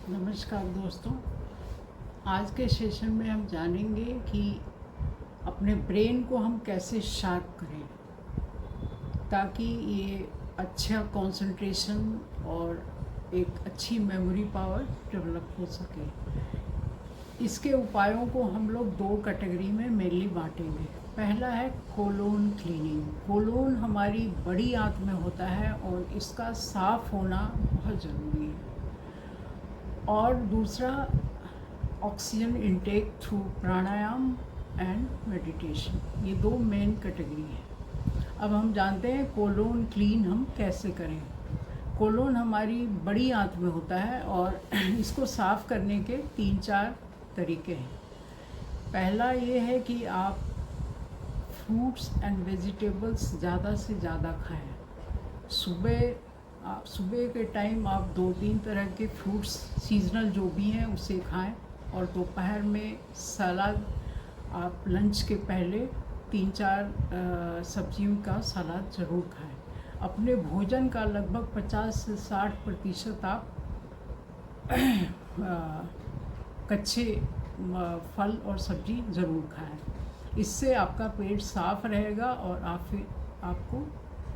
नमस्कार दोस्तों। आज के सेशन में हम जानेंगे कि अपने ब्रेन को हम कैसे शार्प करें ताकि ये अच्छा कंसंट्रेशन और एक अच्छी मेमोरी पावर डेवलप हो सके। इसके उपायों को हम लोग दो कैटेगरी में मेनली बांटेंगे। पहला है कोलोन क्लीनिंग। कोलोन हमारी बड़ी आंत में होता है और इसका साफ होना बहुत ज़रूरी है। और दूसरा oxygen intake through pranayama and meditation. ये दो मेन कैटेगरी है। अब हम जानते हैं कोलोन क्लीन हम कैसे करें। कोलोन हमारी बड़ी आंत में होता है और इसको साफ़ करने के 3-4 तरीके हैं। पहला ये है कि आप फ्रूट्स एंड वेजिटेबल्स ज़्यादा से ज़्यादा खाएं। सुबह के टाइम आप 2-3 तरह के फ्रूट्स सीजनल जो भी हैं उसे खाएं और दोपहर में सलाद, आप लंच के पहले 3-4 सब्जियों का सलाद ज़रूर खाएं। अपने भोजन का लगभग 50 से 60% आप कच्चे फल और सब्जी ज़रूर खाएं। इससे आपका पेट साफ रहेगा और आपको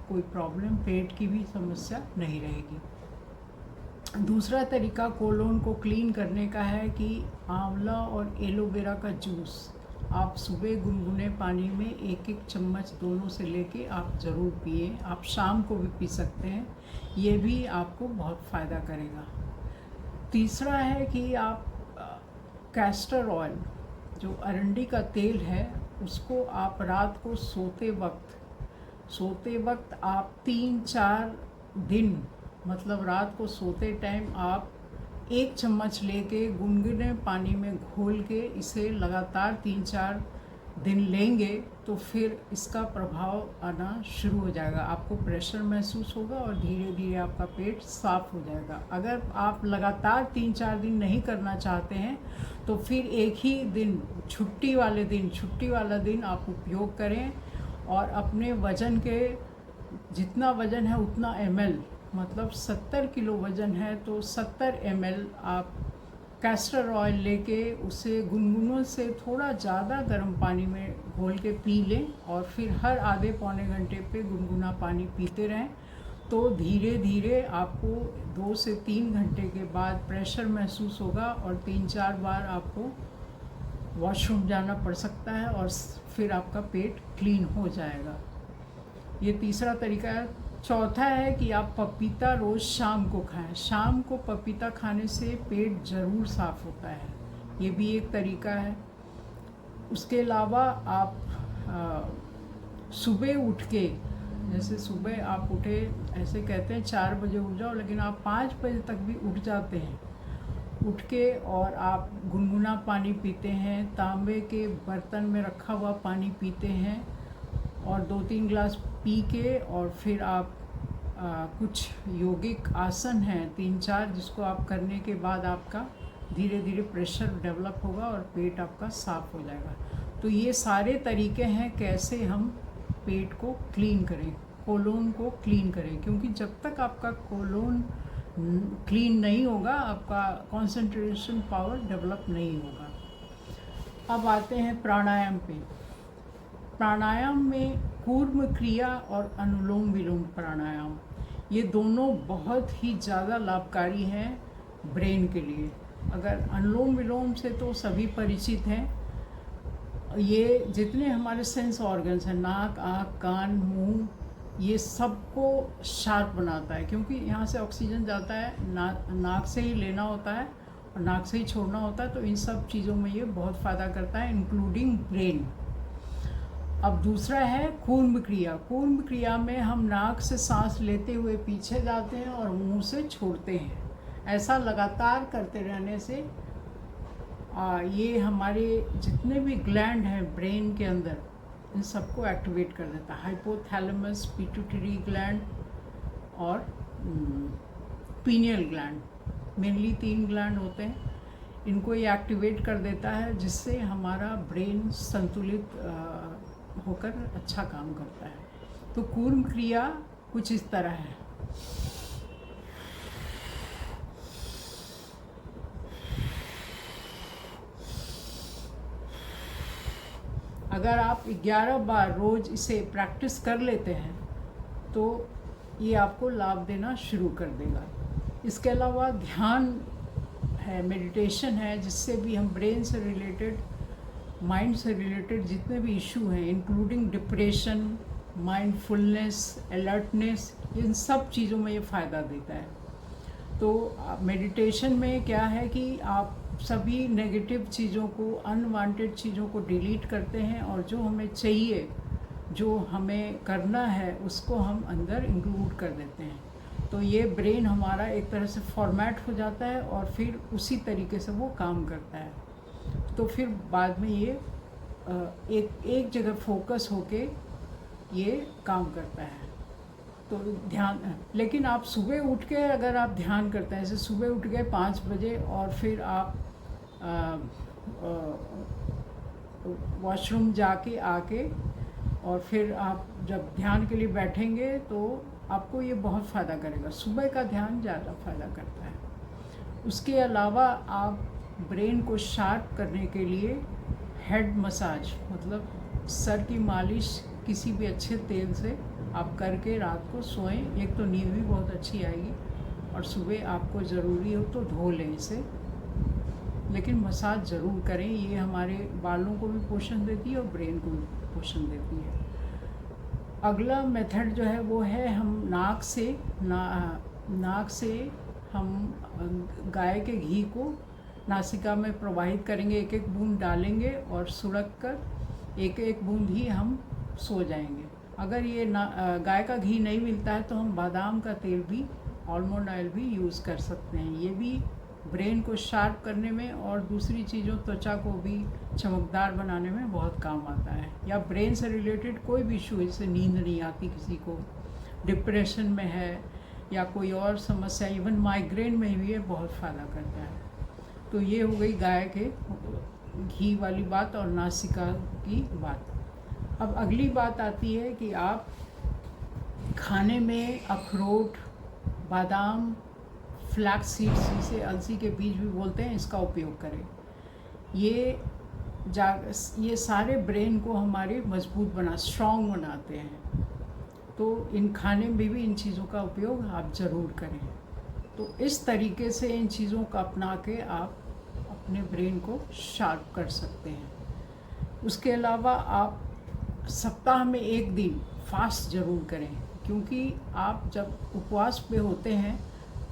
कोई प्रॉब्लम, पेट की भी समस्या नहीं रहेगी। दूसरा तरीका कोलोन को क्लीन करने का है कि आंवला और एलोवेरा का जूस आप सुबह गुनगुने पानी में 1-1 चम्मच दोनों से लेके आप ज़रूर पिए। आप शाम को भी पी सकते हैं, ये भी आपको बहुत फ़ायदा करेगा। तीसरा है कि आप कैस्टर ऑयल, जो अरंडी का तेल है, उसको आप रात को सोते वक्त आप 3-4 दिन, मतलब रात को सोते टाइम आप 1 चम्मच लेके गुनगुने पानी में घोल के इसे लगातार 3-4 दिन लेंगे तो फिर इसका प्रभाव आना शुरू हो जाएगा। आपको प्रेशर महसूस होगा और धीरे धीरे आपका पेट साफ हो जाएगा। अगर आप लगातार 3-4 दिन नहीं करना चाहते हैं तो फिर एक ही दिन, छुट्टी वाला दिन आप उपयोग करें और अपने वज़न के, जितना वज़न है उतना ml, मतलब 70 किलो वज़न है तो 70 ml आप कैस्टर ऑयल लेके उसे गुनगुनों से थोड़ा ज़्यादा गर्म पानी में घोल के पी लें और फिर हर आधे पौने घंटे पे गुनगुना पानी पीते रहें। तो धीरे धीरे आपको 2 से 3 घंटे के बाद प्रेशर महसूस होगा और 3-4 बार आपको वॉशरूम जाना पड़ सकता है और फिर आपका पेट क्लीन हो जाएगा। ये तीसरा तरीका है। चौथा है कि आप पपीता रोज़ शाम को खाएं। शाम को पपीता खाने से पेट ज़रूर साफ़ होता है, ये भी एक तरीका है। उसके अलावा आप सुबह उठ के, जैसे सुबह आप उठे, ऐसे कहते हैं 4 बजे उठ जाओ, लेकिन आप 5 बजे तक भी उठ जाते हैं। उठ के और आप गुनगुना पानी पीते हैं, तांबे के बर्तन में रखा हुआ पानी पीते हैं और 2-3 गिलास पी के और फिर आप कुछ योगिक आसन हैं 3-4, जिसको आप करने के बाद आपका धीरे धीरे प्रेशर डेवलप होगा और पेट आपका साफ़ हो जाएगा। तो ये सारे तरीके हैं कैसे हम पेट को क्लीन करें, कोलोन को क्लीन करें, क्योंकि जब तक आपका कोलोन क्लीन नहीं होगा आपका कंसंट्रेशन पावर डेवलप नहीं होगा। अब आते हैं प्राणायाम पे। प्राणायाम में कूर्म क्रिया और अनुलोम विलोम प्राणायाम, ये दोनों बहुत ही ज़्यादा लाभकारी हैं ब्रेन के लिए। अगर अनुलोम विलोम से तो सभी परिचित हैं। ये जितने हमारे सेंस ऑर्गन्स हैं, नाक, आँख, कान, मुंह, ये सबको शार्प बनाता है, क्योंकि यहाँ से ऑक्सीजन जाता है, नाक से ही लेना होता है और नाक से ही छोड़ना होता है। तो इन सब चीज़ों में ये बहुत फ़ायदा करता है, इंक्लूडिंग ब्रेन। अब दूसरा है कूर्म क्रिया। कूर्म क्रिया में हम नाक से सांस लेते हुए पीछे जाते हैं और मुंह से छोड़ते हैं। ऐसा लगातार करते रहने से ये हमारे जितने भी ग्लैंड हैं ब्रेन के अंदर, इन सबको एक्टिवेट कर देता है। हाइपोथैलेमस, पिट्यूटरी ग्लैंड और पीनियल ग्लैंड, मेनली 3 ग्लैंड होते हैं। इनको ये एक्टिवेट कर देता है, जिससे हमारा ब्रेन संतुलित होकर अच्छा काम करता है। तो कूर्म क्रिया कुछ इस तरह है। अगर आप 11 बार रोज़ इसे प्रैक्टिस कर लेते हैं तो ये आपको लाभ देना शुरू कर देगा। इसके अलावा ध्यान है, मेडिटेशन है, जिससे भी हम ब्रेन से रिलेटेड, माइंड से रिलेटेड जितने भी इशू हैं, इंक्लूडिंग डिप्रेशन, माइंडफुलनेस, अलर्टनेस, इन सब चीज़ों में ये फ़ायदा देता है। तो मेडिटेशन में क्या है कि आप सभी नेगेटिव चीज़ों को, अनवांटेड चीज़ों को डिलीट करते हैं और जो हमें चाहिए, जो हमें करना है, उसको हम अंदर इंक्लूड कर देते हैं। तो ये ब्रेन हमारा एक तरह से फॉर्मेट हो जाता है और फिर उसी तरीके से वो काम करता है। तो फिर बाद में ये एक जगह फोकस होके ये काम करता है। तो ध्यान, लेकिन आप सुबह उठ के अगर आप ध्यान करते हैं, जैसे सुबह उठ गए 5 बजे और फिर आप वॉशरूम जाके आके और फिर आप जब ध्यान के लिए बैठेंगे तो आपको ये बहुत फ़ायदा करेगा। सुबह का ध्यान ज़्यादा फ़ायदा करता है। उसके अलावा आप ब्रेन को शार्प करने के लिए हेड मसाज, मतलब सर की मालिश किसी भी अच्छे तेल से आप करके रात को सोएं। एक तो नींद भी बहुत अच्छी आएगी और सुबह आपको ज़रूरी हो तो धो लें इसे, लेकिन मसाज ज़रूर करें। ये हमारे बालों को भी पोषण देती है और ब्रेन को भी पोषण देती है। अगला मेथड जो है वो है, हम नाक से हम गाय के घी को नासिका में प्रवाहित करेंगे, एक एक बूंद डालेंगे और सुड़क कर एक एक बूंद ही हम सो जाएंगे। अगर ये गाय का घी नहीं मिलता है तो हम बादाम का तेल भी, आलमंड ऑयल भी यूज़ कर सकते हैं। ये भी ब्रेन को शार्प करने में और दूसरी चीज़ों, त्वचा को भी चमकदार बनाने में बहुत काम आता है। या ब्रेन से रिलेटेड कोई भी इशू, जैसे नींद नहीं आती किसी को, डिप्रेशन में है या कोई और समस्या, इवन माइग्रेन में भी ये बहुत फ़ायदा करता है। तो ये हो गई गाय के घी वाली बात और नासिका की बात। अब अगली बात आती है कि आप खाने में अखरोट, बादाम, फ्लैक्स सीड्स, जिसे अलसी के बीज भी बोलते हैं, इसका उपयोग करें। ये सारे ब्रेन को हमारे मजबूत स्ट्रॉन्ग बनाते हैं। तो इन खाने में भी इन चीज़ों का उपयोग आप ज़रूर करें। तो इस तरीके से इन चीज़ों को अपना के आप अपने ब्रेन को शार्प कर सकते हैं। उसके अलावा आप सप्ताह में 1 दिन फास्ट ज़रूर करें, क्योंकि आप जब उपवास पे होते हैं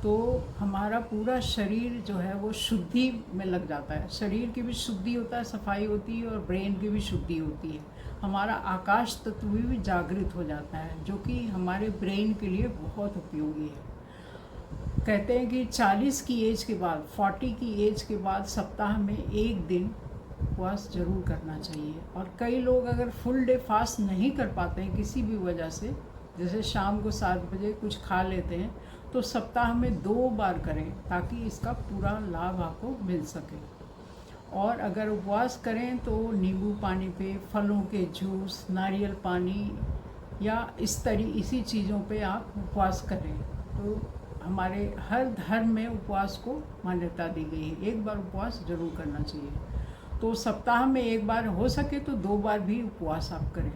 तो हमारा पूरा शरीर जो है वो शुद्धि में लग जाता है। शरीर की भी शुद्धि होता है, सफाई होती है, और ब्रेन की भी शुद्धि होती है। हमारा आकाश तत्व भी जागृत हो जाता है, जो कि हमारे ब्रेन के लिए बहुत उपयोगी है। कहते हैं कि 40 की एज के बाद, 40 की एज के बाद सप्ताह में 1 दिन उपवास ज़रूर करना चाहिए। और कई लोग अगर फुल डे फास्ट नहीं कर पाते हैं किसी भी वजह से, जैसे शाम को 7 बजे कुछ खा लेते हैं, तो सप्ताह में 2 बार करें ताकि इसका पूरा लाभ आपको मिल सके। और अगर उपवास करें तो नींबू पानी पे, फलों के जूस, नारियल पानी या इसी चीज़ों पे आप उपवास करें। तो हमारे हर धर्म में उपवास को मान्यता दी गई है। 1 बार उपवास ज़रूर करना चाहिए। तो सप्ताह में 1 बार, हो सके तो 2 बार भी उपवास आप करें।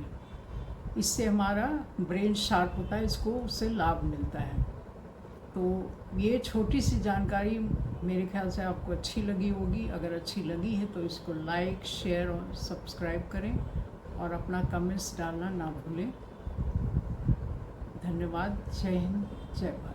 इससे हमारा ब्रेन शार्प होता है, इसको उससे लाभ मिलता है। तो ये छोटी सी जानकारी मेरे ख्याल से आपको अच्छी लगी होगी। अगर अच्छी लगी है तो इसको लाइक, शेयर और सब्सक्राइब करें और अपना कमेंट्स डालना ना भूलें। धन्यवाद। जय हिंद, जय भारत।